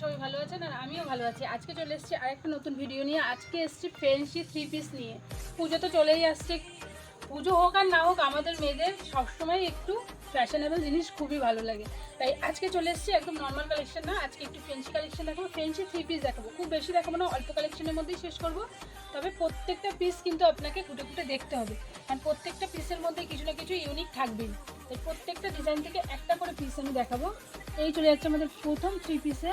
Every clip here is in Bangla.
সবাই ভালো আছেন আর আমিও ভালো আছি। আজকে চলে এসেছি আরেকটা নতুন ভিডিও নিয়ে। আজকে এসেছি ফ্যান্সি 3 পিস নিয়ে। পুজো তো চলেই আসছে, পুজো হোক আর না হোক আমাদের মেয়েদের সবসময় একটু ফ্যাশনেবল জিনিস খুবই ভালো লাগে। তাই আজকে চলে এসেছি একদম নর্মাল কালেকশন না, আজকে একটু ফ্যান্সি কালেকশন দেখাবো। ফ্যান্সি 3 পিস দেখাবো, খুব বেশি দেখাবো না, অল্প কালেকশনের মধ্যেই শেষ করব। তবে প্রত্যেকটা পিস কিন্তু আপনাকে খুঁটে খুঁটে দেখতে হবে, কারণ প্রত্যেকটা পিসের মধ্যে কিছু না কিছু ইউনিক থাকবেই। তাই প্রত্যেকটা ডিজাইন থেকে একটা করে পিস আমি দেখাবো। এই চলে যাচ্ছে আমাদের প্রথম 3 পিসে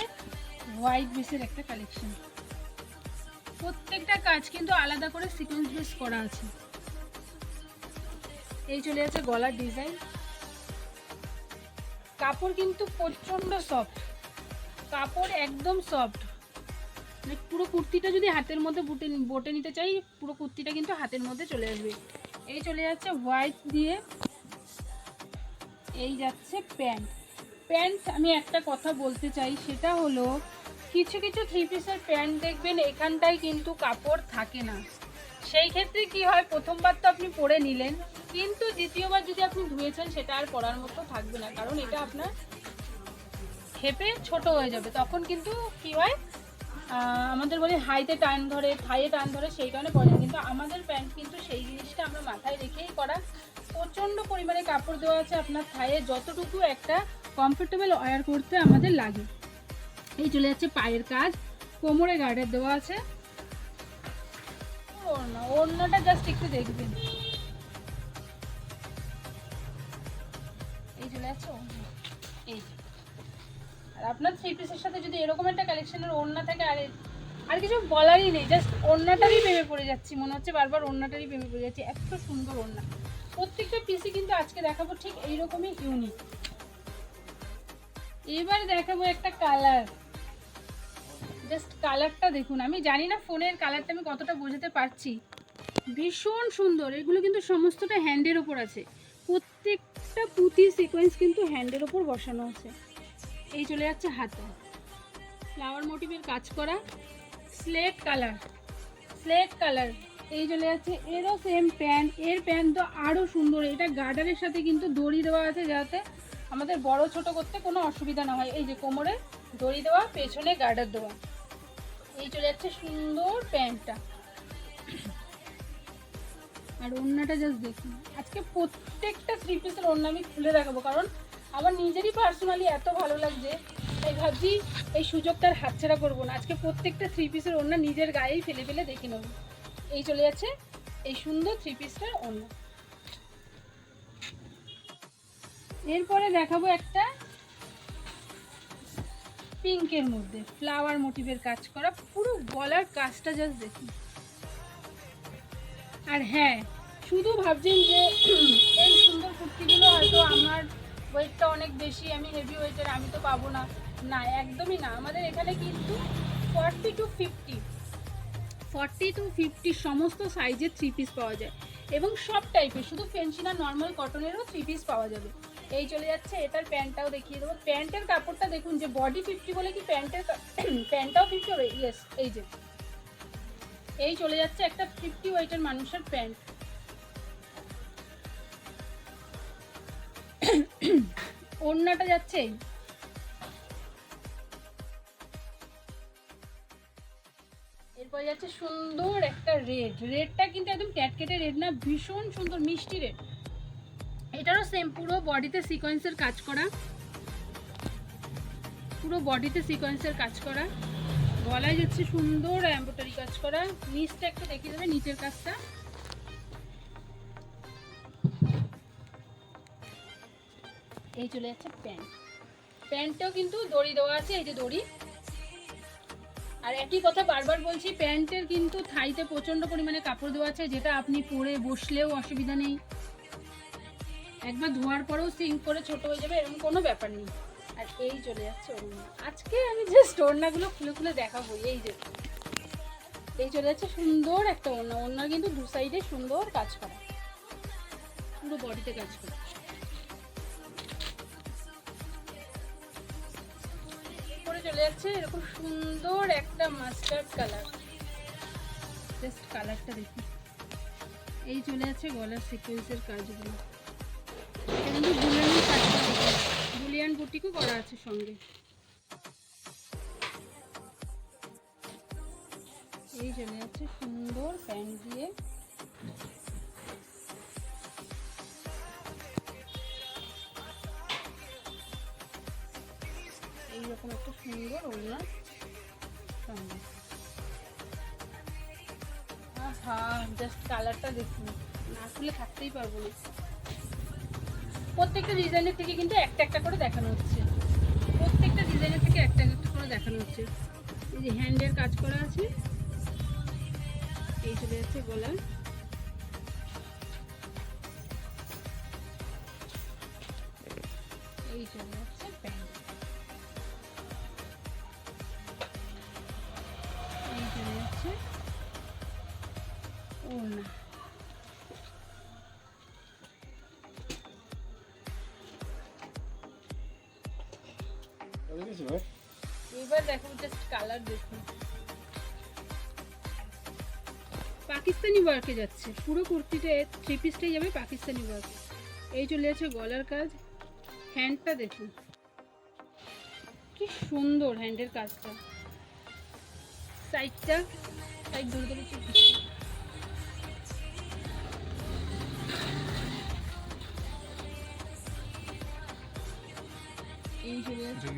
হোয়াইট বেসের একটা কালেকশন। প্রত্যেকটা কাজ কিন্তু আলাদা করে সিকোয়েন্স বেস করা আছে। এই চলে যাচ্ছে গলার ডিজাইন। কাপড় কিন্তু প্রচন্ড সফট, কাপড় একদম সফট। পুরো কুর্তিটা যদি হাতের মধ্যে বটে নিতে চাই, পুরো কুর্তিটা কিন্তু হাতের মধ্যে চলে আসবে। এই চলে যাচ্ছে হোয়াইট দিয়ে। এই যাচ্ছে প্যান্ট। প্যান্ট আমি একটা কথা বলতে চাই, সেটা হলো কিছু কিছু 3 পিসের প্যান্ট দেখবেন এখানটায় কিন্তু কাপড় থাকে না। সেই ক্ষেত্রে কি হয়, প্রথমবার তো আপনি পরে নিলেন, কিন্তু দ্বিতীয়বার যদি আপনি ধুয়েছেন সেটা আর পরার মতো থাকবে না, কারণ এটা আপনার খেপে ছোট হয়ে যাবে। তখন কিন্তু কি হয়, আমাদের বলি হাইতে টান ধরে, থাইয়ে টান ধরে, সেই কারণে পরে। কিন্তু আমাদের প্যান্ট কিন্তু সেই জিনিসটা আমরা মাথায় রেখেই করা। প্রচণ্ড পরিমাণে কাপড় দেওয়া আছে আপনার থাইয়ে, যতটুকু একটা কমফোর্টেবল ওয়্যার করতে আমাদের লাগে। এই চলে যাচ্ছে পায়ের কাজ, কোমরে গার্ডার দেওয়া আছে। ওড়নাটা জাস্ট একটু দেখবেন। এই চলে যাচ্ছে এই। আর আপনার 3 পিসের সাথে যদি এরকম একটা কালেকশনের ওড়না থাকে, আর কিছু বলারই নেই, জাস্ট ওড়নাটারই প্রেমে পড়ে যাচ্ছি, মনে হচ্ছে বারবার ওড়নাটারই প্রেমে পড়ে যাচ্ছি, এত সুন্দর ওড়না। প্রত্যেকটা পিসই কিন্তু আজকে দেখাবো ঠিক এইরকমই ইউনিক। এবার দেখাবো একটা কালার, জাস্ট কালারটা দেখুন। আমি জানি না ফোনের কালারটা আমি কতটা বোঝাতে পারছি, ভীষণ সুন্দর। এগুলো কিন্তু সমস্তটা হ্যান্ডের ওপর আছে, প্রত্যেকটা পুঁতি সিকোয়েন্স কিন্তু হ্যান্ডের ওপর বসানো আছে। এই চলে যাচ্ছে হাতে ফ্লাওয়ার মোটিভের কাজ করা, স্লেট কালার, স্লেট কালার। এই চলে যাচ্ছে এরও সেম প্যান্ট। এর প্যান্ট তো আরও সুন্দর, এটা গার্ডারের সাথে কিন্তু দড়ি দেওয়া আছে, যাতে আমাদের বড় ছোট করতে কোনো অসুবিধা না হয়। এই যে কোমরে দড়ি দেওয়া, পেছনে গার্ডার দেওয়া। এই চলে যাচ্ছে সুন্দর প্যান্টটা। আর ওড়নাটা জাস্ট দেখুন। আজকে প্রত্যেকটা 3 পিসের ওড়না আমি খুলে দেখাবো, কারণ আমার নিজেরই পার্সোনালি এত ভালো লাগছে, তাই ভাবছি এই সুযোগটার হাতছাড়া করবো না। আজকে প্রত্যেকটা 3 পিসের ওড়না নিজের গায়েই ফেলে ফেলে দেখে নেব। এই চলে যাচ্ছে এই সুন্দর 3 পিসটার ওড়না। এরপরে দেখাবো একটা পিঙ্কের মধ্যে ফ্লাওয়ার মোটিভের কাজ করা, পুরো গলার কাজটা জাস্ট দেখুন। আর হ্যাঁ, শুধু ভাবছেন যে এই সুন্দর কুর্তিগুলো হয়তো আমার ওয়েটটা অনেক বেশি, আমি হেভি ওয়েটের, আমি তো পাবো না, না একদমই না। আমাদের এখানে কিন্তু 40 to 50 সমস্ত সাইজের 3 পিস পাওয়া যায়, এবং সব টাইপের, শুধু ফ্যান্সি না, নর্মাল কটনেরও 3 পিস পাওয়া যাবে। এই চলে যাচ্ছে এটার প্যান্টটাও দেখিয়ে দেবো। প্যান্টের কাপড়টা দেখুন, যে বডি 50 বলে কি প্যান্টটাও 50 হবে? ইয়েস, এই যে এই চলে যাচ্ছে একটা 50 ওয়েটের মানুষের প্যান্ট। ওড়নাটা যাচ্ছে এরপর যাচ্ছে সুন্দর একটা রেড। রেডটা কিন্তু একদম ক্যাটকেটে রেড না, ভীষণ সুন্দর মিষ্টি রেড। এটারও সেম পুরো বডিতে সিকোয়েন্সের কাজ করা, পুরো বডিতে সিকোয়েন্সের কাজ করা। গলায় যাচ্ছে সুন্দর এমব্রয়ডারি কাজ করা। নিচটা একটু দেখিয়ে দেবে, নিচের কাজটা। এই চলে যাচ্ছে প্যান্ট। প্যান্টটাও কিন্তু দড়ি দেওয়া আছে, এই যে দড়ি। আর একই কথা বারবার বলছি, প্যান্টের কিন্তু থাইতে প্রচণ্ড পরিমাণে কাপড় দেওয়া আছে, যেটা আপনি পরে বসলেও অসুবিধা নেই, একবার ধোয়ার পরেও সিঙ্ক করে ছোট হয়ে যাবে, এরকম কোনো ব্যাপার নেই। আর এই চলে যাচ্ছে ওড়না। আজকে আমি জাস্ট ওড়নাগুলো খুলে খুলে দেখাবো। এই যে এই চলে যাচ্ছে সুন্দর একটা ওড়না। ওড়নার কিন্তু দু সাইডে সুন্দর কাজ করা, পুরো বডিতে কাজ করা। এরপরে চলে যাচ্ছে এরকম সুন্দর একটা মাস্টার্ড কালার, জাস্ট কালারটা দেখুন। এই চলে যাচ্ছে গলার সিকোয়েন্সের কাজগুলো, কিন্তু বুলিয়ান বুটিকও করা আছে সঙ্গে। এই চলে যাচ্ছে সুন্দর প্যান্ট দিয়ে। এইরকম একটা সুন্দর ওড়নার সঙ্গে। আহা, জাস্ট কালারটা দেখুন, না খুলে থাকতেই পারবো না। প্রত্যেকটা ডিজাইনের থেকে কিন্তু একটা একটা করে দেখানো হচ্ছে, প্রত্যেকটা ডিজাইনের থেকে একটা একটা করে দেখানো হচ্ছে। এই যে হ্যান্ডের কাজ করা আছে, এই চলে যাচ্ছে গলা, এই চলে যাচ্ছে প্যান্ট, এই চলে যাচ্ছে ওড়না। এবার দেখো জাস্ট কালার দেখুন, পাকিস্তানি ওয়ার্কে যাচ্ছে পুরো কুর্তিটা, থ্রি পিসটাই যাবে পাকিস্তানি ওয়ার্কে। এই চলে যাচ্ছে গলার কাজ, হ্যান্ডটা দেখুন কি সুন্দর হ্যান্ডের কাজটা, সাইডটা সাইড ধরে ধরে এই চলে যাচ্ছে।